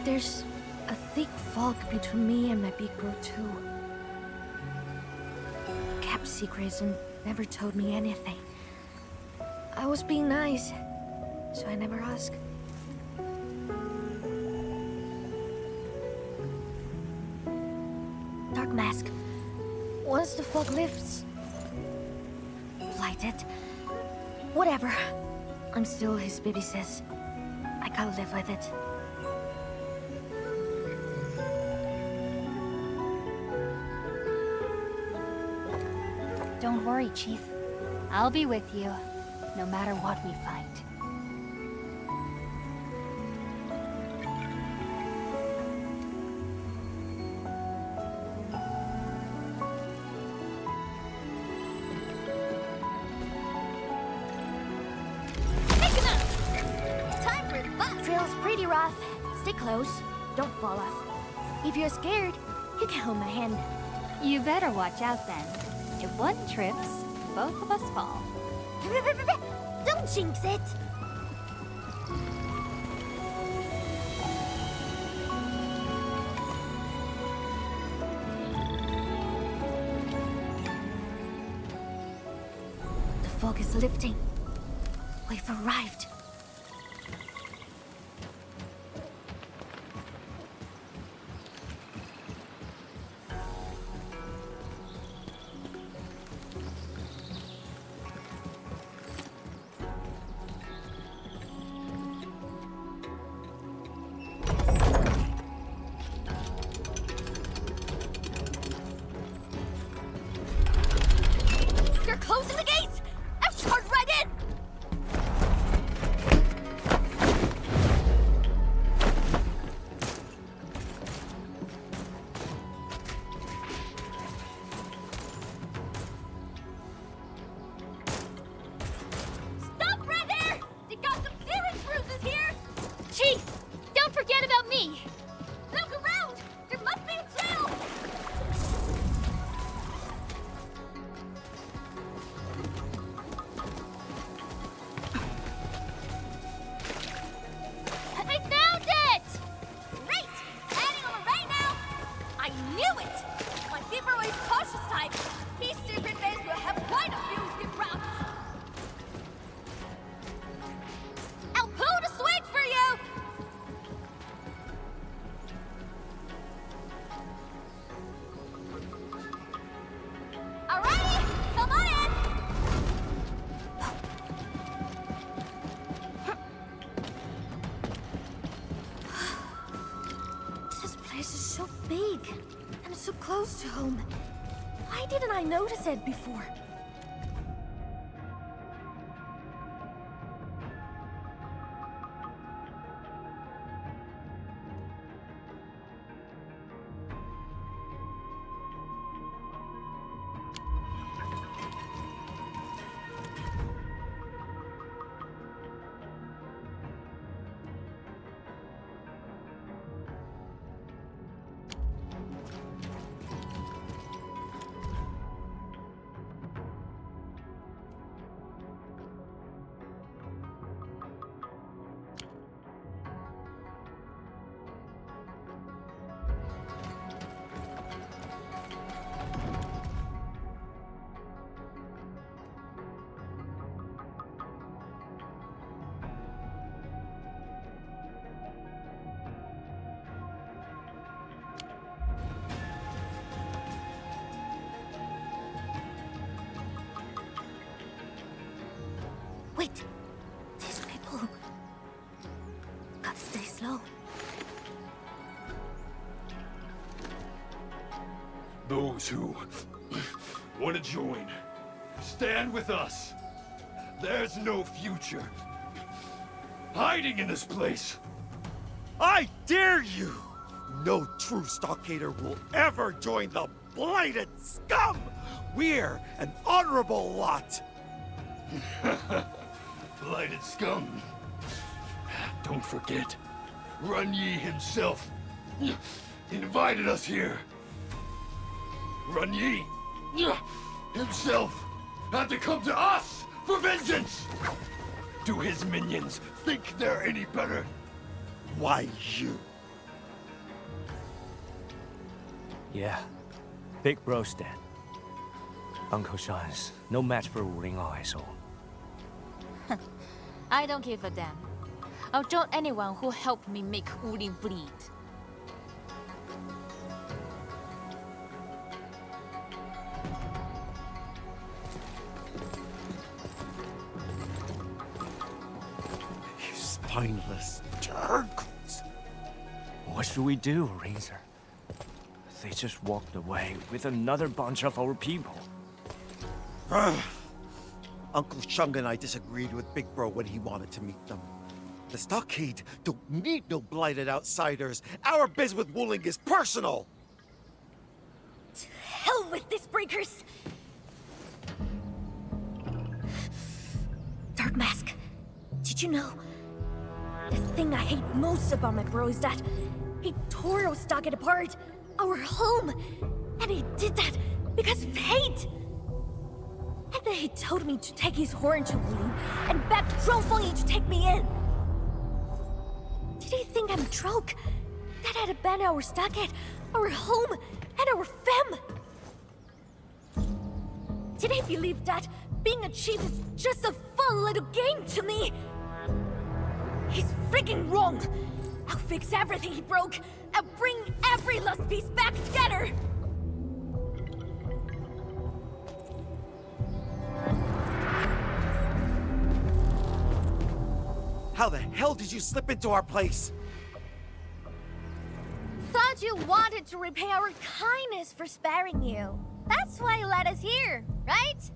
There's a thick fog between me and my big bro too. Kept secrets and never told me anything. I was being nice, so I never asked. Dark mask. Once the fog lifts... Blighted. Whatever. I'm still his baby sis. I can't live with it. Don't worry, Chief. I'll be with you, no matter what we find. Trail's pretty rough. Stay close. Don't fall off. If you're scared, you can hold my hand. You better watch out then. If one trips, both of us fall. Don't jinx it! The fog is lifting. We've arrived. Closing the gates! I've charged right in! Stop right there! They got some serious bruises here! Chief, don't forget about me! Look around! There must be a jail! Big, and so close to home. Why didn't I notice it before? Wait! These people... Gotta stay slow. Those who want to join, stand with us. There's no future hiding in this place. I dare you! No true Stalkator will ever join the blighted scum! We're an honorable lot! Blighted scum. Don't forget, Run Yi himself invited us here. Run Yi himself had to come to us for vengeance! Do his minions think they're any better? Why you? Yeah. Big bro's dead. Uncle Shang's no match for Wuling on his own. I don't give a damn. I'll join anyone who helped me make Wuling bleed. You spineless jerks. What should we do, Razor? They just walked away with another bunch of our people. Uncle Shang and I disagreed with Big Bro when he wanted to meet them. The stockade don't need no blighted outsiders. Our biz with Wuling is personal. Hell with this breakers! Dark Mask, did you know? The thing I hate most about my bro is that he tore our stockade apart, our home, and he did that because of hate. And then he told me to take his horn to Wuling and beg Gryphline to take me in. Did he think I'm drunk? That I'd abandon our stockade, our home, and our fam? Did he believe that being a chief is just a fun little game to me? He's freaking wrong! I'll fix everything he broke and bring every last piece back together! How the hell did you slip into our place? Thought you wanted to repay our kindness for sparing you. That's why you let us here, right?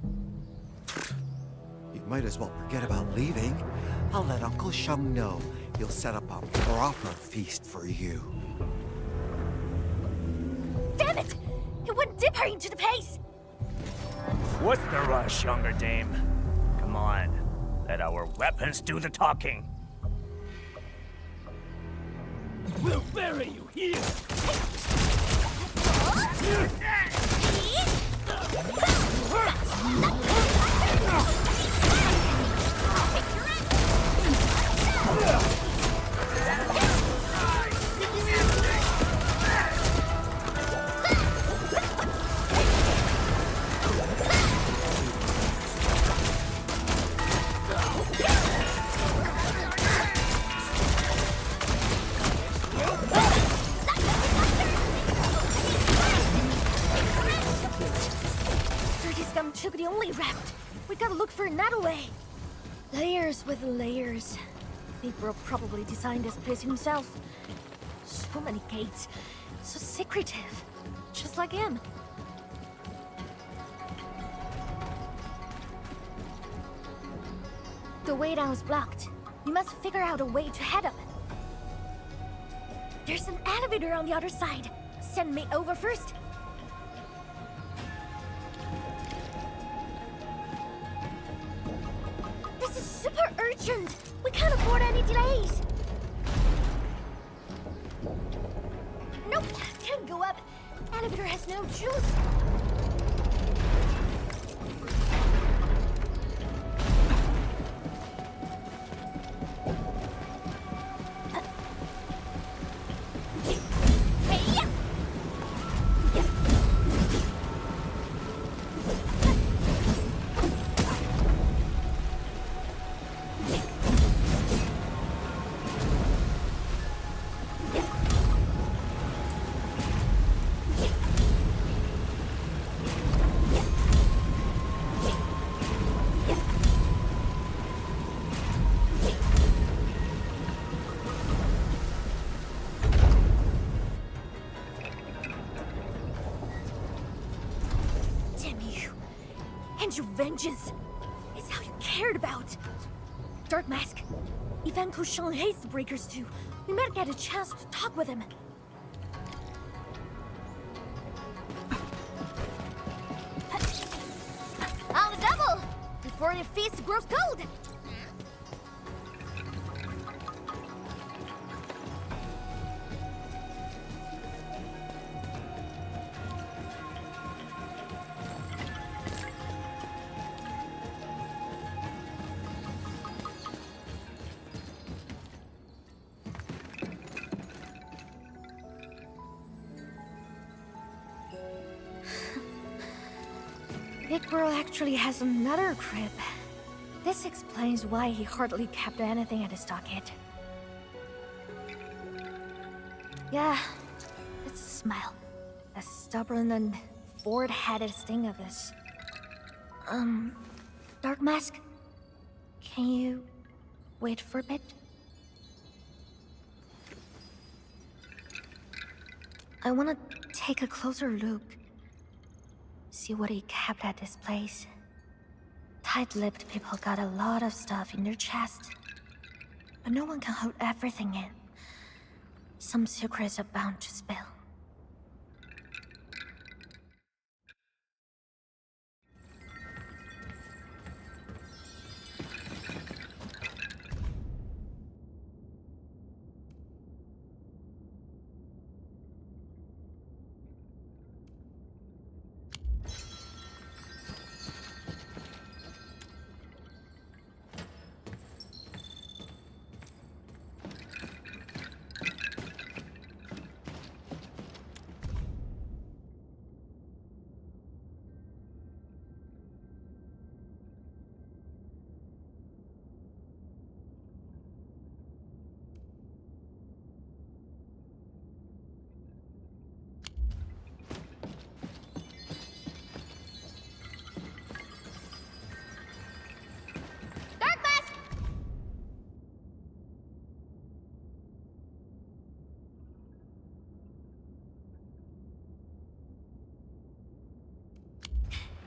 You might as well forget about leaving. I'll let Uncle Shang know. He'll set up a proper feast for you. Damn it! It went deeper into the pace! What's the rush, younger dame? Come on. Let our weapons do the talking. We'll bury you here! Took the only route. We gotta look for another way. Layers with layers. Big Bro probably designed this place himself. So many gates. So secretive. Just like him. The way down is blocked. We must figure out a way to head up. There's an elevator on the other side. Send me over first. This is super urgent! We can't afford any delays! Nope, can't go up. Elevator has no juice. Your vengeance is how you cared about. Dark Mask, if Uncle Shang hates the Breakers too, we might get a chance to talk with him. On the double! Before the feast grows cold! Big Bro actually has another crib. This explains why he hardly kept anything at his stockade. Yeah, it's a smile. A stubborn and forward-headed sting of this. Dark Mask? Can you wait for a bit? I want to take a closer look. See what he kept at this place. Tight-lipped people got a lot of stuff in their chest. But no one can hold everything in. Some secrets are bound to spill.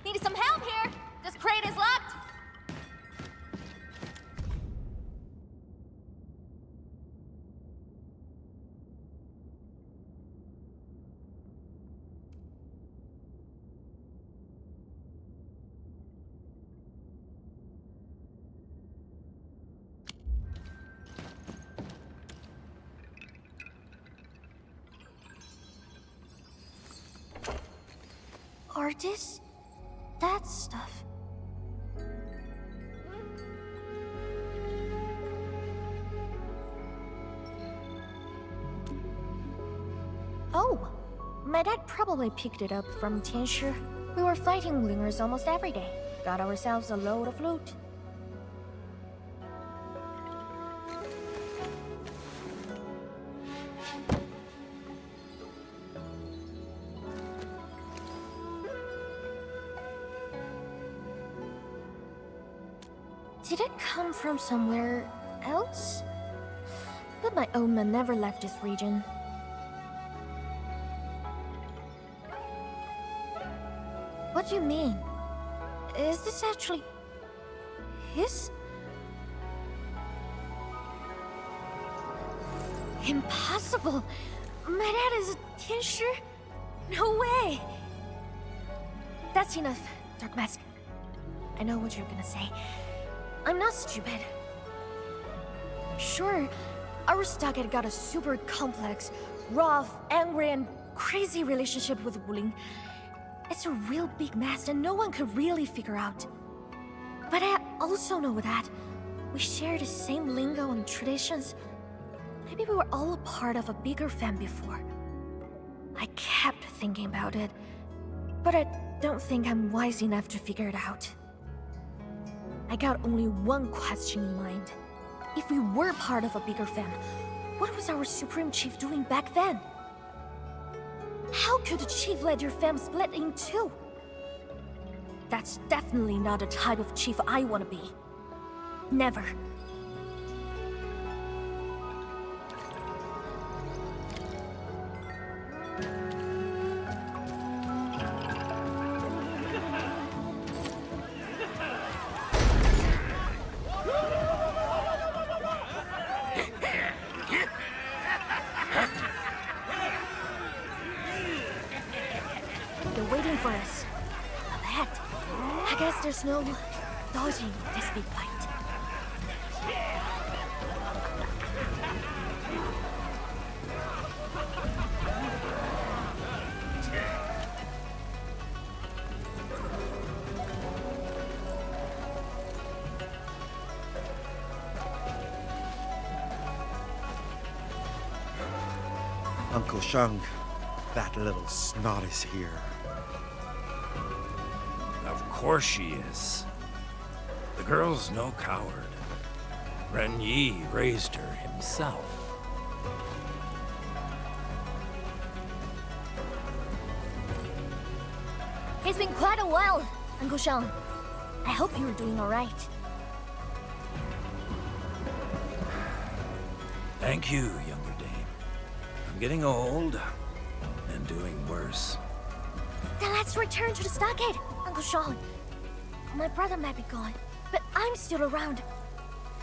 Need some help here? This crate is locked. Artists? That stuff. Oh, my dad probably picked it up from Tianshi. We were fighting Wulingers almost every day. Got ourselves a load of loot. Did it come from somewhere else? But my old man never left this region. What do you mean? Is this actually his? Impossible! My dad is a Tianshi? No way! That's enough, Dark Mask. I know what you're gonna say. I'm not stupid. Sure, our stockade got a super complex, rough, angry, and crazy relationship with Wuling. It's a real big mess that no one could really figure out. But I also know that we share the same lingo and traditions. Maybe we were all a part of a bigger fam before. I kept thinking about it, but I don't think I'm wise enough to figure it out. I got only one question in mind. If we were part of a bigger fam, what was our Supreme Chief doing back then? How could the Chief let your fam split in two? That's definitely not the type of chief I want to be. Never. They're waiting for us. A bet. I guess there's no dodging this big fight. Uncle Shang, that little snot is here. The Of course she is. The girl's no coward. Ren Yi raised her himself. It's been quite a while, Uncle Shang. I hope you're doing all right. Thank you, younger dame. I'm getting old and doing worse. Then let's return to the stockade, Uncle Shang. My brother might be gone, but I'm still around.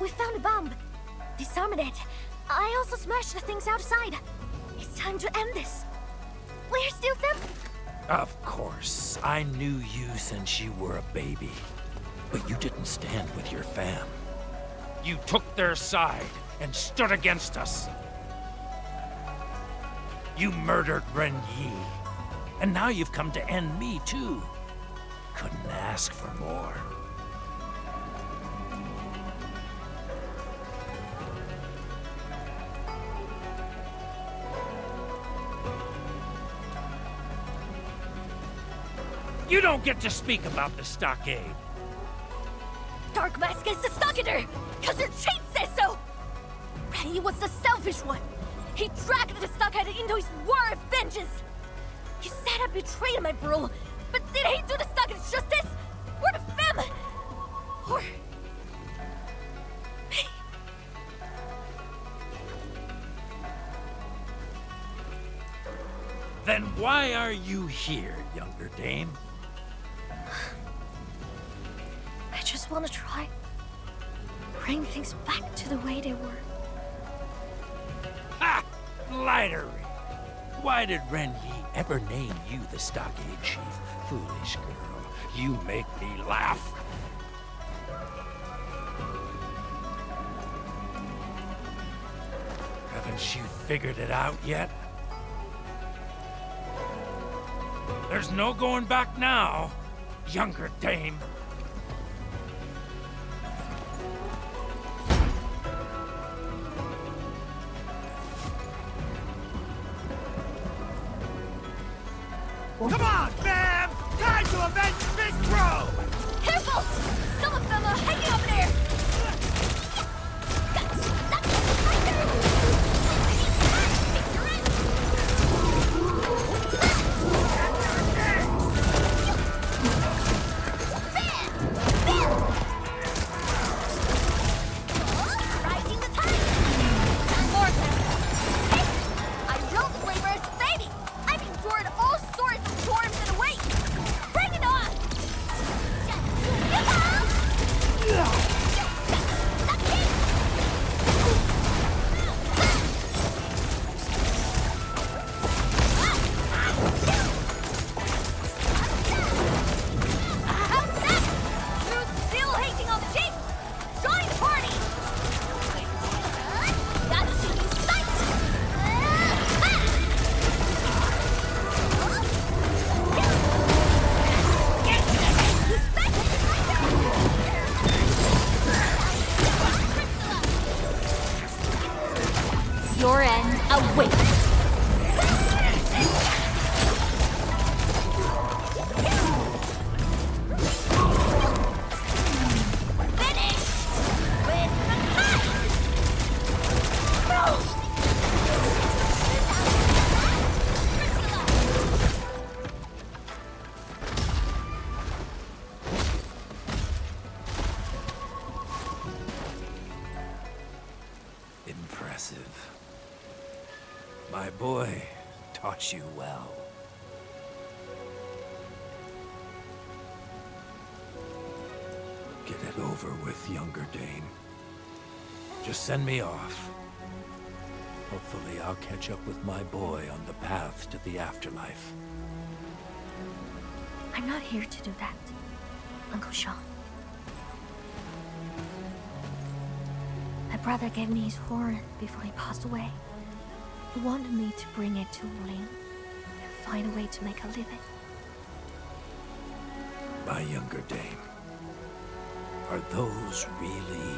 We found a bomb, disarmed it. I also smashed the things outside. It's time to end this. We're still family. Of course. I knew you since you were a baby. But you didn't stand with your fam. You took their side and stood against us. You murdered Ren Yi. And now you've come to end me, too. Couldn't ask for more. You don't get to speak about the stockade. Dark Mask is the stockader, because your chief says so! He was the selfish one. He dragged the stockade into his war of vengeance. You said I betrayed my bro, but did he do the stockade justice? Or the family? Or... me? Then why are you here, younger dame? I just want to try. Bring things back to the way they were. Ha! Flattery! Why did Ren Yi ever name you the stockade chief? Foolish girl, you make me laugh. Haven't you figured it out yet? There's no going back now, younger dame. Come on, fam! Time to avenge Big Bro! Careful! Some of them are hanging up there! Rising the tide! More of them! Hey! I will flavor as baby! I've endured all sorts of storms and weight! Bring it on! How's that? You're still hating on the chief? Join the party! Gotta see you sight! Your end awaits. Finish with the kite. Impressive. My boy taught you well. Get it over with, younger dame. Just send me off. Hopefully I'll catch up with my boy on the path to the afterlife. I'm not here to do that, Uncle Shang. My brother gave me his horn before he passed away. He wanted me to bring it to Wuling and find a way to make a living. My younger dame. Are those really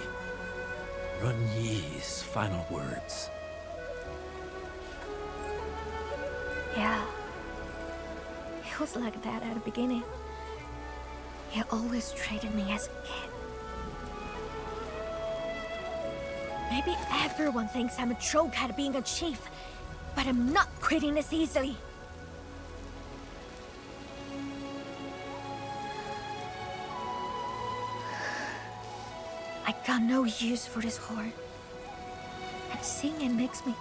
Run Yi's final words? Yeah. It was like that at the beginning. He always treated me as a kid. Maybe everyone thinks I'm a joke at being a chief, but I'm not quitting this easily. I got no use for this horn. And seeing it makes me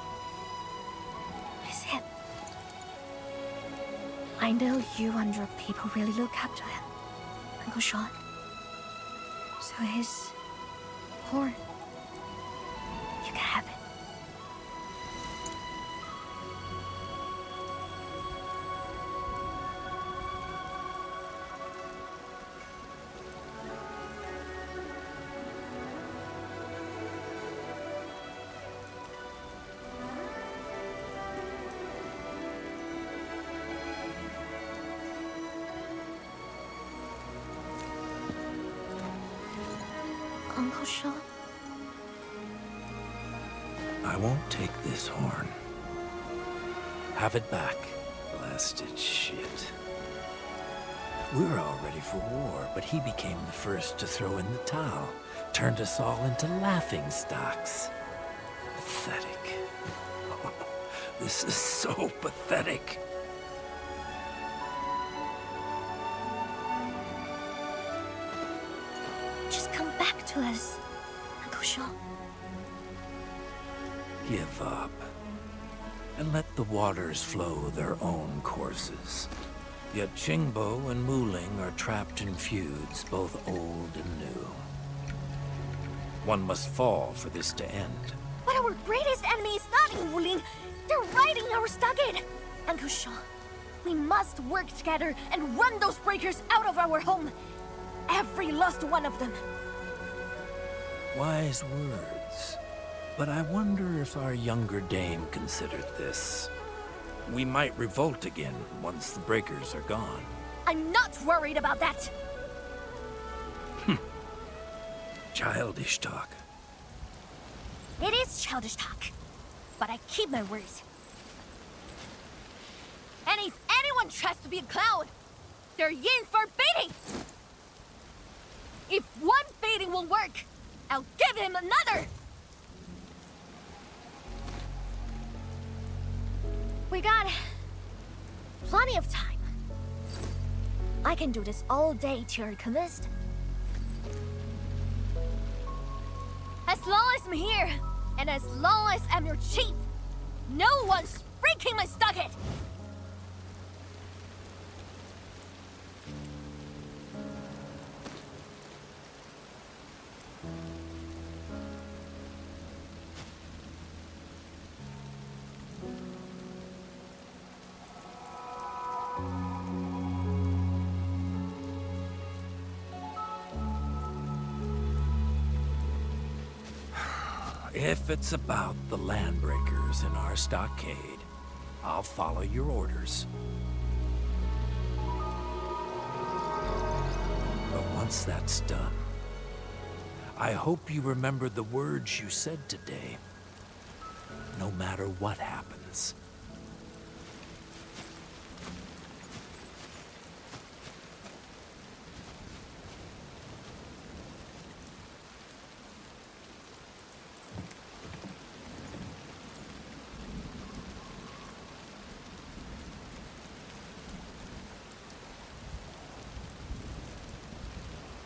miss him. I know you and your people really look up to him, Uncle Shang. So his horn, you can have it. Uncle Shang? I won't take this horn. Have it back, blasted shit. We were all ready for war, but he became the first to throw in the towel. Turned us all into laughing stocks. Pathetic. This is so pathetic. Just come back to us, Uncle Shang. Give up. And let the waters flow their own courses. Yet Qingbo and Wuling are trapped in feuds, both old and new. One must fall for this to end. But our greatest enemy is not in Wuling. They're riding our stockade. Uncle Shang, we must work together and run those breakers out of our home. Every last one of them. Wise words. But I wonder if our younger dame considered this. We might revolt again once the breakers are gone. I'm not worried about that. Childish talk. It is childish talk, but I keep my words. And if anyone tries to be a clown, they're in for baiting. If one baiting will work, I'll give him another. We got plenty of time. I can do this all day till you're convinced. As long as I'm here, and as long as I'm your chief, no one's breaking my stockade! If it's about the landbreakers in our stockade, I'll follow your orders. But once that's done, I hope you remember the words you said today. No matter what happens.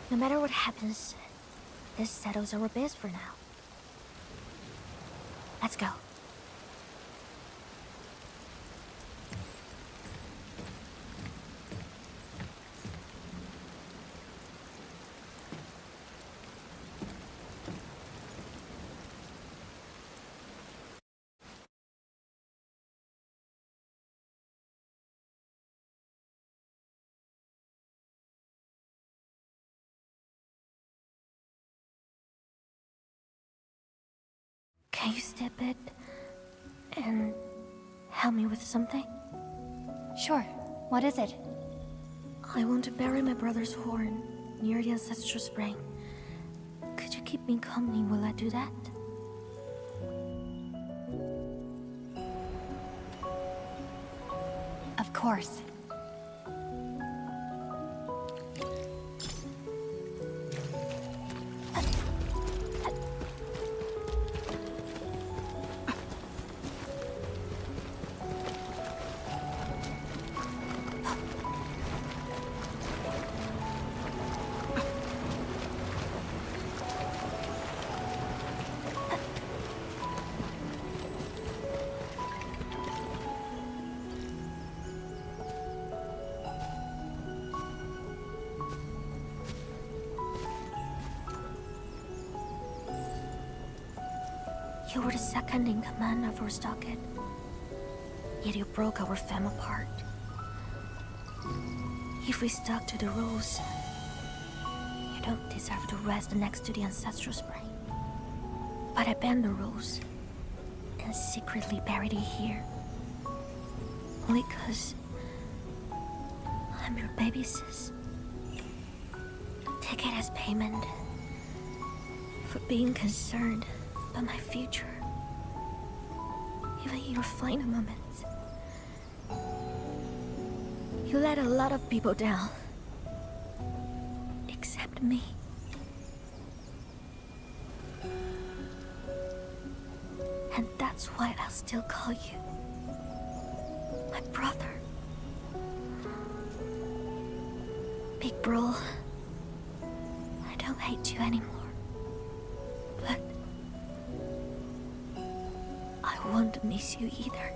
No matter what happens, this settles our biz for now. Let's go. Can you step it and help me with something? Sure. What is it? I want to bury my brother's horn near the ancestral spring. Could you keep me company while I do that? Of course. You were the second in command of our stockade. Yet you broke our family apart. If we stuck to the rules, you don't deserve to rest next to the ancestral spring. But I bend the rules and secretly buried it here. Only 'cause I'm your baby sis. Take it as payment for being concerned about my future. Even in your final moments, you let a lot of people down. Except me. And that's why I'll still call you my brother. Big bro, I don't hate you anymore. But I won't miss you either.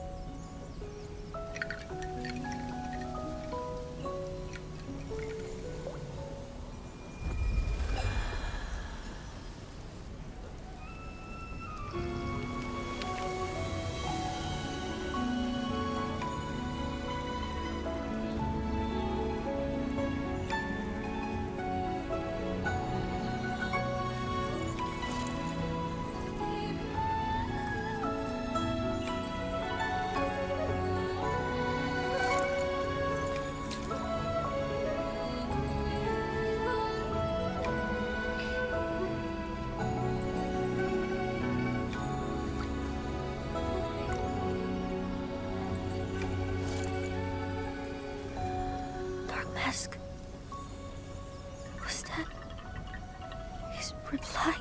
Mask. Was that his reply?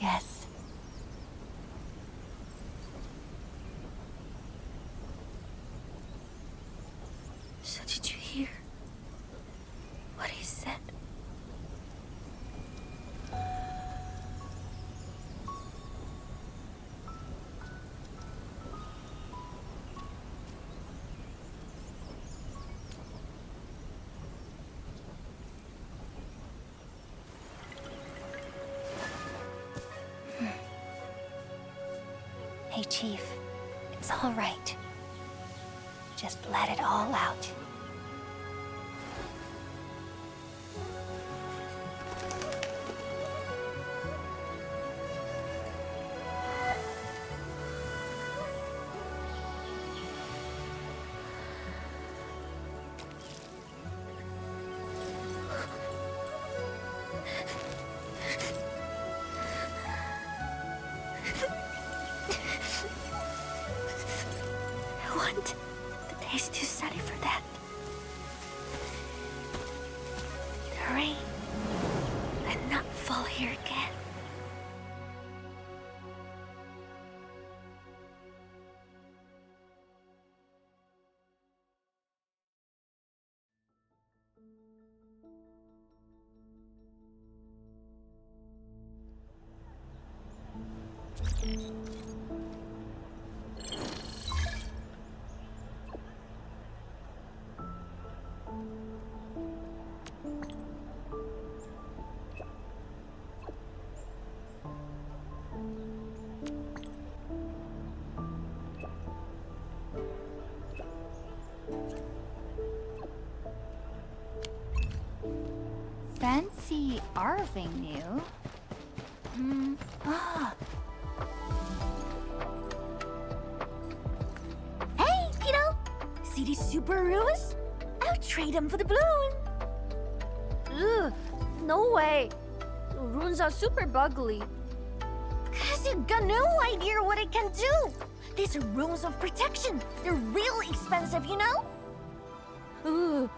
Yes. So did you hear what he said? Hey, Chief. It's all right. Just let it all out. The day's too sunny for that. The rain and not fall here again. Fancy Arving new. Hey, Pito! See these super runes? I'll trade them for the balloon. Ugh, no way. The runes are super buggly. 'Cause you got no idea what it can do. These are runes of protection. They're real expensive, you know? Ugh,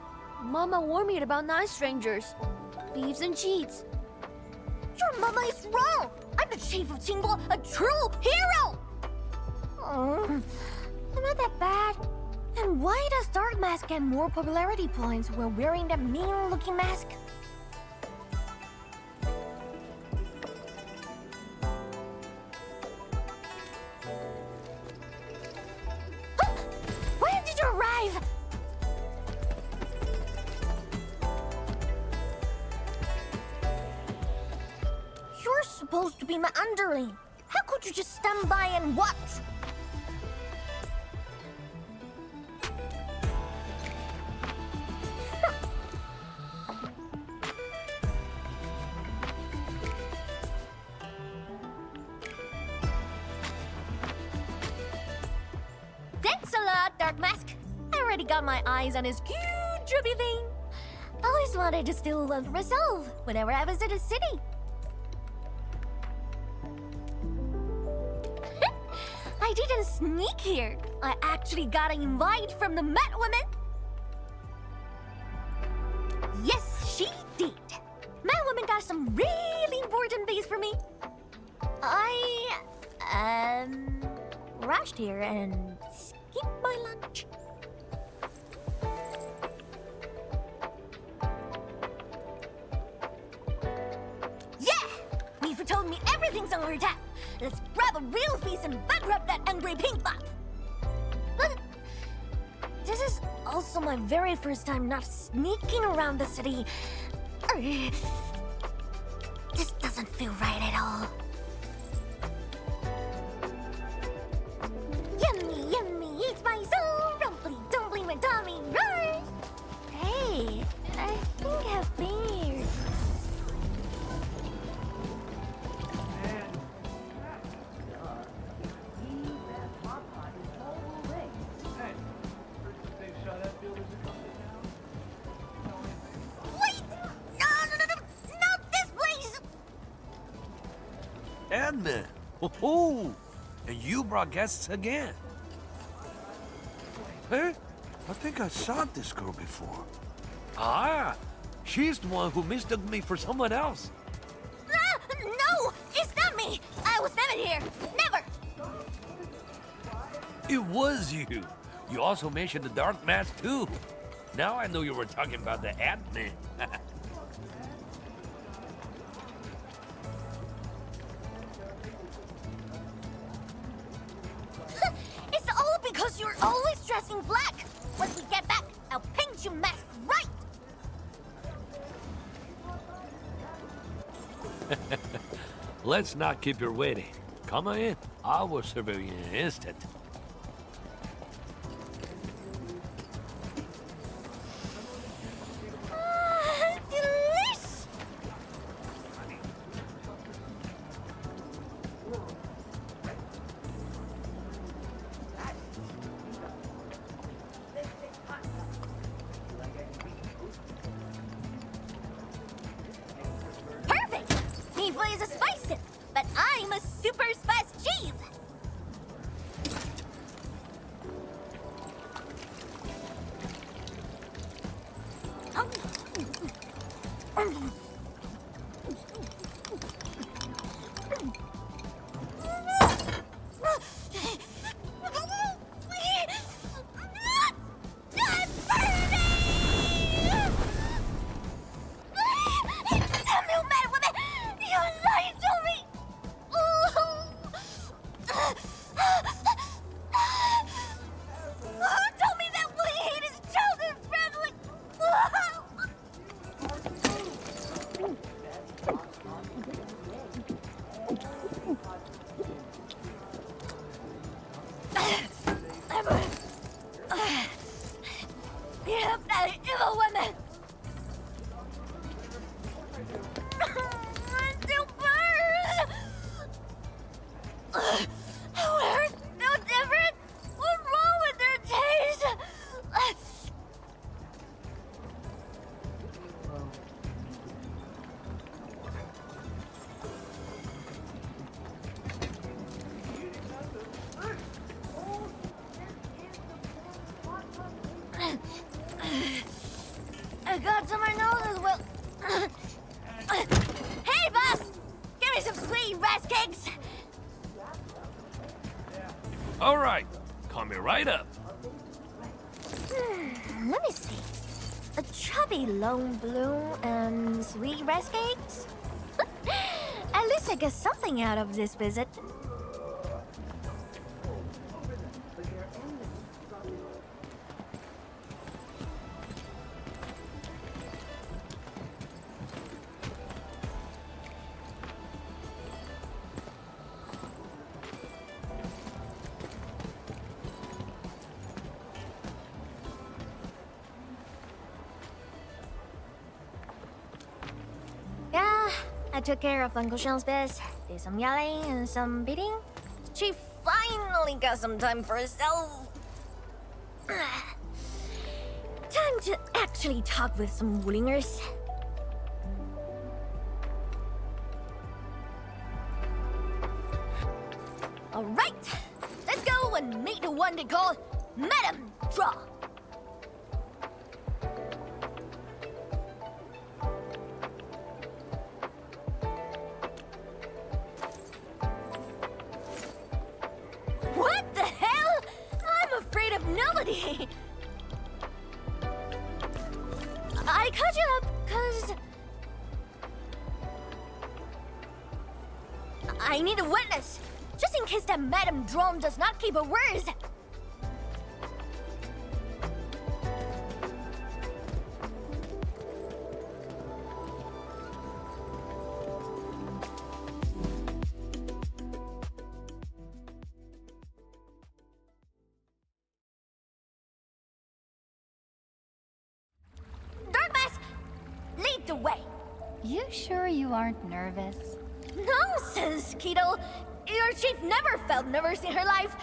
Mama warned me about night strangers, thieves and cheats. Your mama is wrong. I'm the chief of Qingbo, a true hero. I'm not that bad. And why does Dark Mask get more popularity points when wearing that mean-looking mask? Huh? When did you arrive? supposed to be my underling. How could you just stand by and watch? Thanks a lot, Dark Mask. I already got my eyes on his cute droopy thing. Always wanted to steal one for myself whenever I visit a city. I didn't sneak here. I actually got an invite from the Met Woman. Yes, she did. Met Woman got some really important things for me. I, rushed here and skipped my lunch. Mifu told me everything's on her tap. Let's grab a real feast and bankrupt that angry pink buff. But this is also my very first time not sneaking around the city. This doesn't feel right at all. Yummy, yummy, eat my soul. Rumply, dumpling, my tummy roars. Hey, I think I've been here. Edna! Oh, and you brought guests again. Hey, I think I saw this girl before. Ah, she's the one who mistook me for someone else. No, it's not me. I was never here. Never. It was you. You also mentioned the dark mask too. Now I know you were talking about the Edna. It's all because you're always dressing black. Once we get back, I'll paint you mask right. Let's not keep her waiting. Come on in. I will serve you in an instant. Delish! Perfect! Mifu is a spice tip, but I'm a super spice cheese. Yep, that evil woman! Still burns! Where it's no different? What's wrong with their taste? I got to my nose as well. Hey, boss! Give me some sweet rice cakes! All right, coming right up. Let me see. A chubby lone bloom and sweet rice cakes? At least I get something out of this visit. I took care of Uncle Shang's biz, did some yelling and some beating. She finally got some time for herself. Time to actually talk with some Wulingers. Alright, let's go and meet the one they call Madame Zhuang. What the hell? I'm afraid of nobody. I caught you up, cause I need a witness, just in case that Madame Zhuang does not keep her words. Lead the way. You sure you aren't nervous? Nonsense, Keto. Your chief never felt nervous in her life.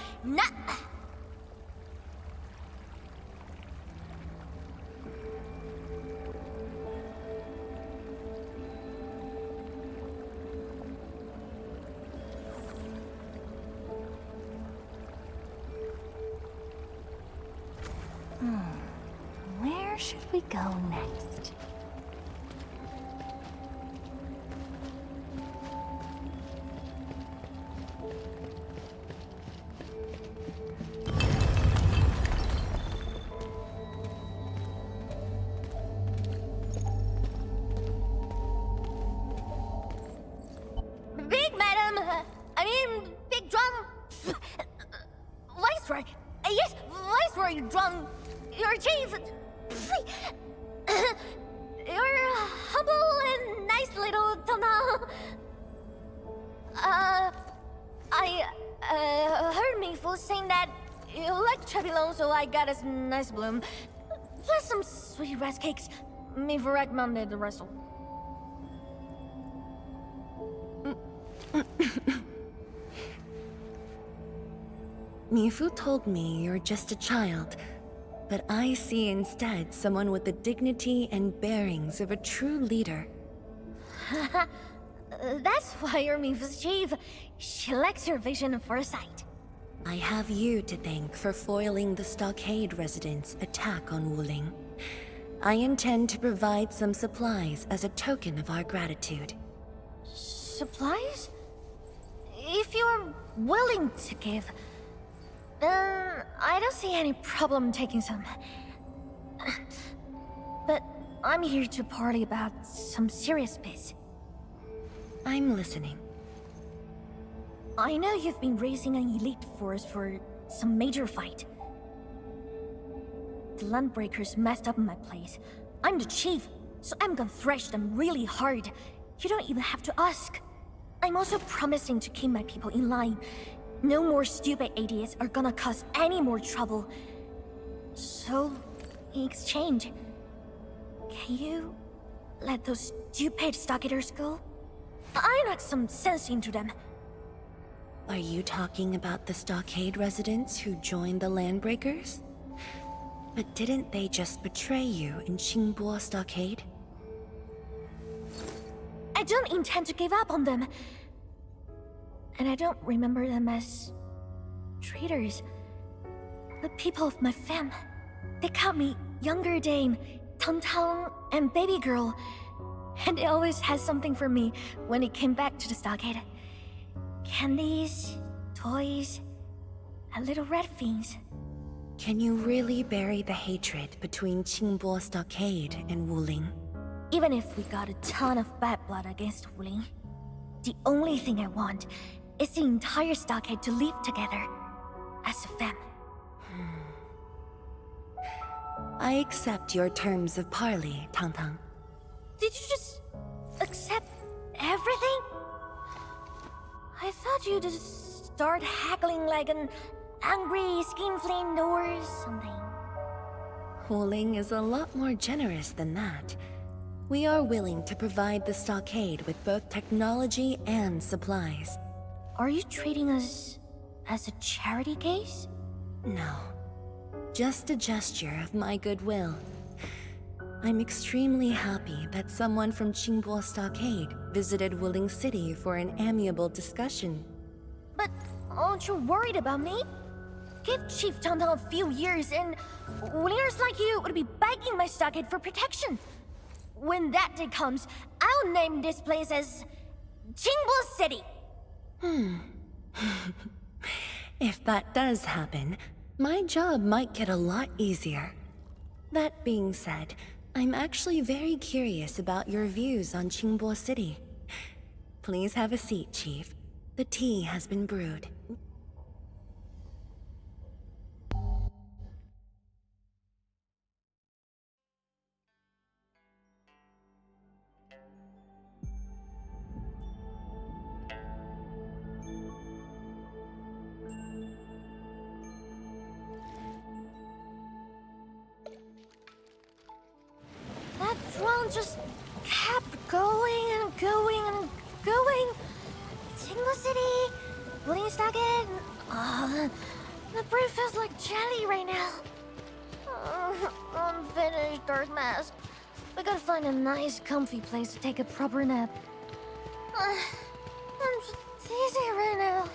Where should we go next? Big Zhuang. Viceroy. Yes, Viceroy Zhuang. Your chief. You're humble and nice little Tangtang. I heard me fool saying that you like Chapilon, so I got us nice bloom. Plus some sweet rice cakes. Me for recommended the rest of. Mifu told me you're just a child, but I see instead someone with the dignity and bearings of a true leader. That's why you're Mifu's chief. She likes your vision and foresight. I have you to thank for foiling the Stockade residents' attack on Wuling. I intend to provide some supplies as a token of our gratitude. Supplies? If you're willing to give, then I don't see any problem taking some. But I'm here to parley about some serious biz. I'm listening. I know you've been raising an elite force for some major fight. The Landbreakers messed up my place. I'm the chief, so I'm gonna thrash them really hard. You don't even have to ask. I'm also promising to keep my people in line. No more stupid idiots are gonna cause any more trouble. So, in exchange, can you let those stupid stockaders go? I knocked some sense into them. Are you talking about the Stockade residents who joined the Landbreakers? But didn't they just betray you in Qingbo Stockade? I don't intend to give up on them. And I don't remember them as traitors. The people of my fam, they called me Younger Dame, Tangtang, and Baby Girl. And they always had something for me when it came back to the stockade. Candies, toys, and little red fiends. Can you really bury the hatred between Qingbo Stockade and Wuling? Even if we got a ton of bad blood against Wuling, the only thing I want is the entire stockade to live together as a fam. I accept your terms of parley, Tangtang. Did you just accept everything? I thought you'd just start haggling like an angry skinflint or something. Wuling is a lot more generous than that. We are willing to provide the stockade with both technology and supplies. Are you treating us as a charity case? No. Just a gesture of my goodwill. I'm extremely happy that someone from Qingbo Stockade visited Wuling City for an amiable discussion. But aren't you worried about me? Give Chief Tangtang a few years and Wulingers like you would be begging my stockade for protection. When that day comes, I'll name this place as Qingbo City. If that does happen, my job might get a lot easier. That being said, I'm actually very curious about your views on Qingbo City. Please have a seat, Chief. The tea has been brewed. That Zhuang just kept going and going and going. Qingbo City, Wuling Stockade. The brain feels like jelly right now. I'm finished, Dark Mask. We gotta find a nice, comfy place to take a proper nap. I'm just dizzy right now.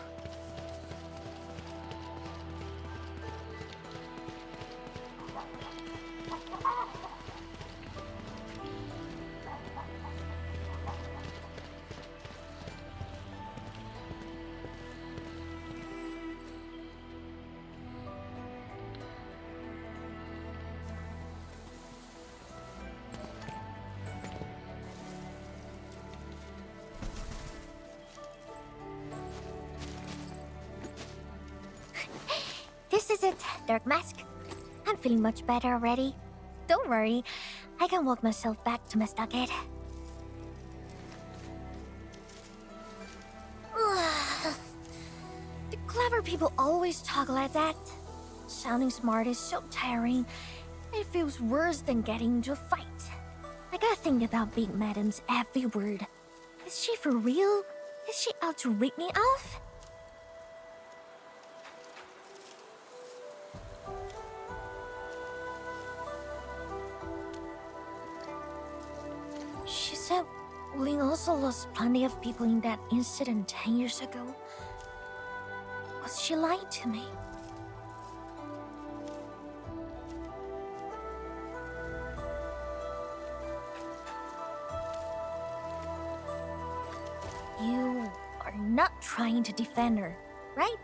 This is it, Dark Mask. I'm feeling much better already. Don't worry, I can walk myself back to my stockade. The clever people always talk like that. Sounding smart is so tiring. It feels worse than getting into a fight. I gotta think about Big Madam's every word. Is she for real? Is she out to rip me off? She said Wuling also lost plenty of people in that incident 10 years ago. Was she lying to me? You are not trying to defend her, right?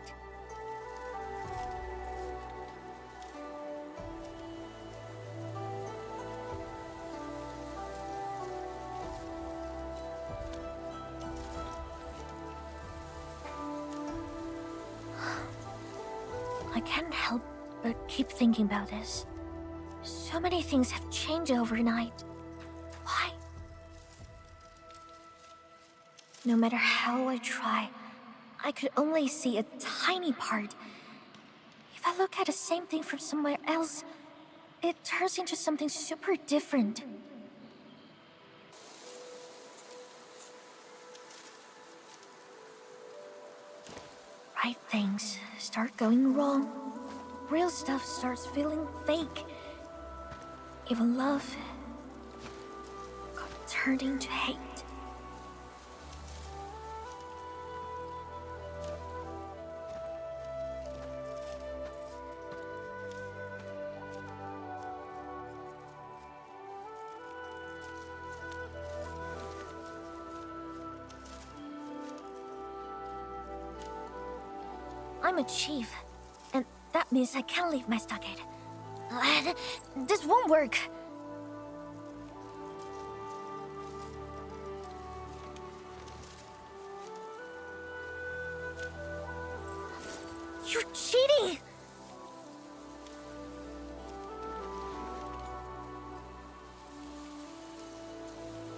I can't help but keep thinking about this. So many things have changed overnight. Why? No matter how I try, I could only see a tiny part. If I look at the same thing from somewhere else, it turns into something super different. Right things start going wrong. Real stuff starts feeling fake. Even love got turned into hate. I'm a chief, and that means I can't leave my stockade. This won't work. You're cheating!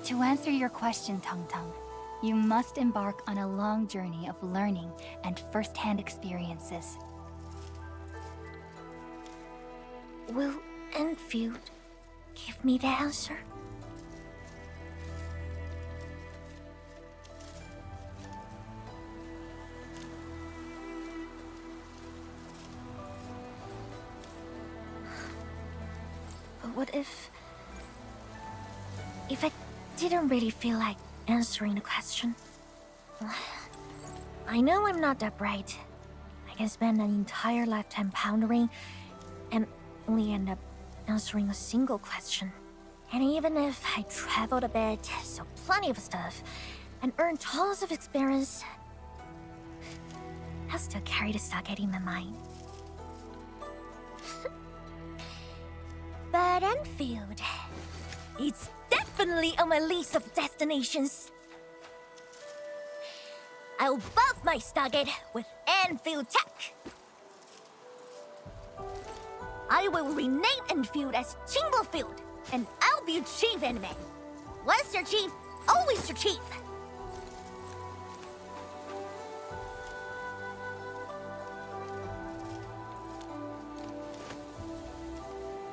To answer your question, Tangtang, you must embark on a long journey of learning and first-hand experiences. Will Endfield give me the answer? what if I didn't really feel like answering the question? I know I'm not that bright. I can spend an entire lifetime pondering and only end up answering a single question. And even if I traveled a bit, saw plenty of stuff, and earned tons of experience, I'll still carry the stockade in my mind. But Enfield, it's definitely on my list of destinations. I'll buff my stockade with Enfield tech. I will rename Enfield as Chimblefield, and I'll be chief anime. Once your chief, always your chief.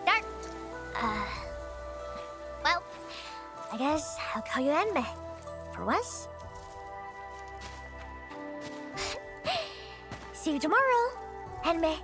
Dark. Well, I guess I'll call you Anime. For once. See you tomorrow, Anime.